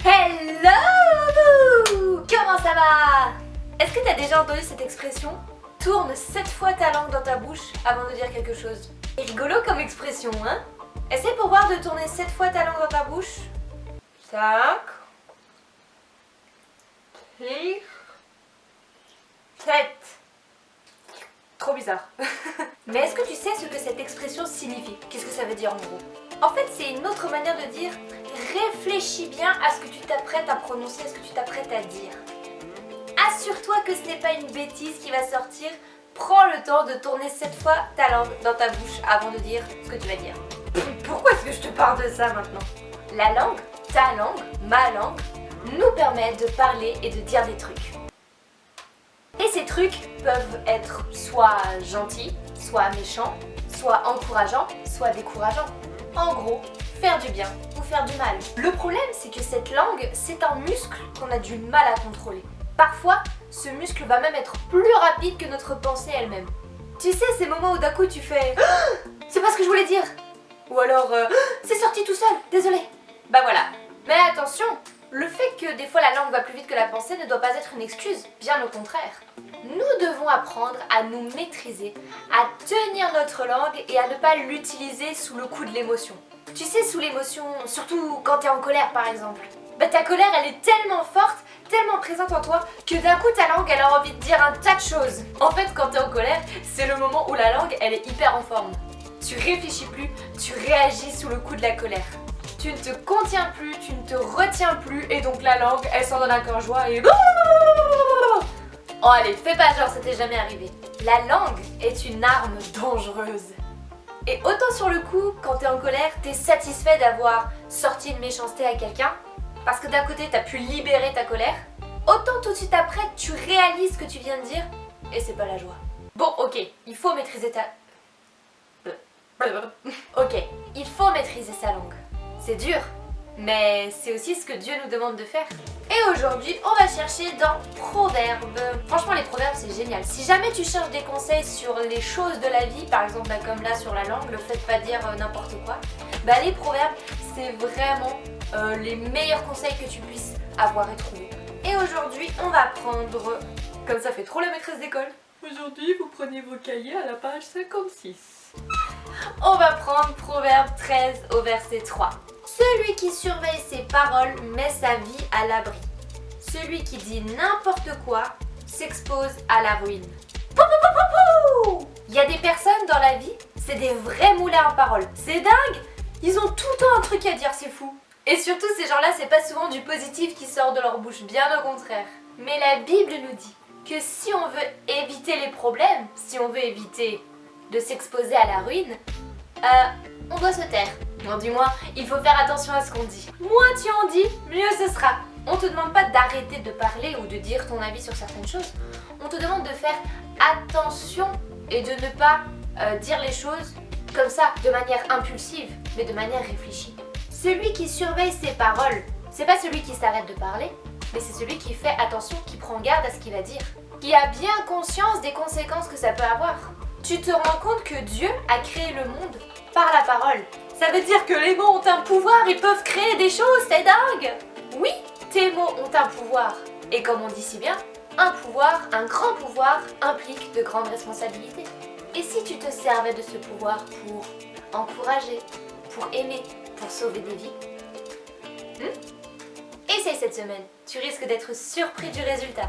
Hello! Comment ça va? Est-ce que t'as déjà entendu cette expression? Tourne 7 fois ta langue dans ta bouche avant de dire quelque chose. C'est rigolo comme expression, hein? Essaye pour voir de tourner 7 fois ta langue dans ta bouche. 5 6 7. Trop bizarre. Mais est-ce que tu sais ce que cette expression signifie? Qu'est-ce que ça veut dire en gros? En fait, c'est une autre manière de dire réfléchis bien à ce que tu t'apprêtes à prononcer, à ce que tu t'apprêtes à dire. Assure-toi que ce n'est pas une bêtise qui va sortir. Prends le temps de tourner 7 fois ta langue dans ta bouche avant de dire ce que tu vas dire. Pourquoi est-ce que je te parle de ça maintenant? La langue, ta langue, ma langue, nous permet de parler et de dire des trucs. Et ces trucs peuvent être soit gentils, soit méchants, soit encourageants, soit décourageants. En gros, faire du bien ou faire du mal. Le problème, c'est que cette langue, c'est un muscle qu'on a du mal à contrôler. Parfois, ce muscle va même être plus rapide que notre pensée elle-même. Tu sais, ces moments où d'un coup tu fais « C'est pas ce que je voulais dire !» Ou alors « C'est sorti tout seul, désolé !» Bah voilà. Mais attention, le fait que des fois la langue va plus vite que la pensée ne doit pas être une excuse, bien au contraire. Nous devons apprendre à nous maîtriser, à tenir notre langue et à ne pas l'utiliser sous le coup de l'émotion. Tu sais, sous l'émotion, surtout quand t'es en colère par exemple. Bah ta colère elle est tellement forte, tellement présente en toi que d'un coup ta langue elle a envie de dire un tas de choses. En fait quand t'es en colère, c'est le moment où la langue elle est hyper en forme. Tu réfléchis plus, tu réagis sous le coup de la colère. Tu ne te contiens plus, tu ne te retiens plus et donc la langue elle s'en donne un cœur joie et... Oh allez, fais pas genre, ça t'est jamais arrivé. La langue est une arme dangereuse. Et autant sur le coup, quand t'es en colère, t'es satisfait d'avoir sorti une méchanceté à quelqu'un, parce que d'un côté t'as pu libérer ta colère, autant tout de suite après tu réalises ce que tu viens de dire, et c'est pas la joie. Bon ok, il faut maîtriser ta... Ok, il faut maîtriser sa langue. C'est dur, mais c'est aussi ce que Dieu nous demande de faire. Et aujourd'hui, on va chercher dans Proverbes. Franchement, les proverbes, c'est génial. Si jamais tu cherches des conseils sur les choses de la vie, par exemple, comme là sur la langue, le fait de pas dire n'importe quoi, bah les proverbes, c'est vraiment les meilleurs conseils que tu puisses avoir et trouver. Et aujourd'hui, on va prendre... Comme ça fait trop la maîtresse d'école. Aujourd'hui, vous prenez vos cahiers à la page 56. On va prendre Proverbe 13 au verset 3. Celui qui surveille ses paroles met sa vie à l'abri. Celui qui dit n'importe quoi s'expose à la ruine. Pou, pou, pou, pou, pou. Il y a des personnes dans la vie, c'est des vrais moulins à paroles. C'est dingue! Ils ont tout le temps un truc à dire, c'est fou. Et surtout, ces gens-là, c'est pas souvent du positif qui sort de leur bouche, bien au contraire. Mais la Bible nous dit que si on veut éviter les problèmes, si on veut éviter de s'exposer à la ruine, on doit se taire. Non, du moins, il faut faire attention à ce qu'on dit. Moins tu en dis, mieux ce sera. On te demande pas d'arrêter de parler ou de dire ton avis sur certaines choses. On te demande de faire attention et de ne pas dire les choses comme ça, de manière impulsive, mais de manière réfléchie. Celui qui surveille ses paroles, c'est pas celui qui s'arrête de parler, mais c'est celui qui fait attention, qui prend garde à ce qu'il va dire, qui a bien conscience des conséquences que ça peut avoir. Tu te rends compte que Dieu a créé le monde par la parole. Ça veut dire que les mots ont un pouvoir, ils peuvent créer des choses, c'est dingue! Oui, tes mots ont un pouvoir. Et comme on dit si bien, un pouvoir, un grand pouvoir, implique de grandes responsabilités. Et si tu te servais de ce pouvoir pour encourager, pour aimer, pour sauver des vies? Essaye cette semaine, tu risques d'être surpris du résultat.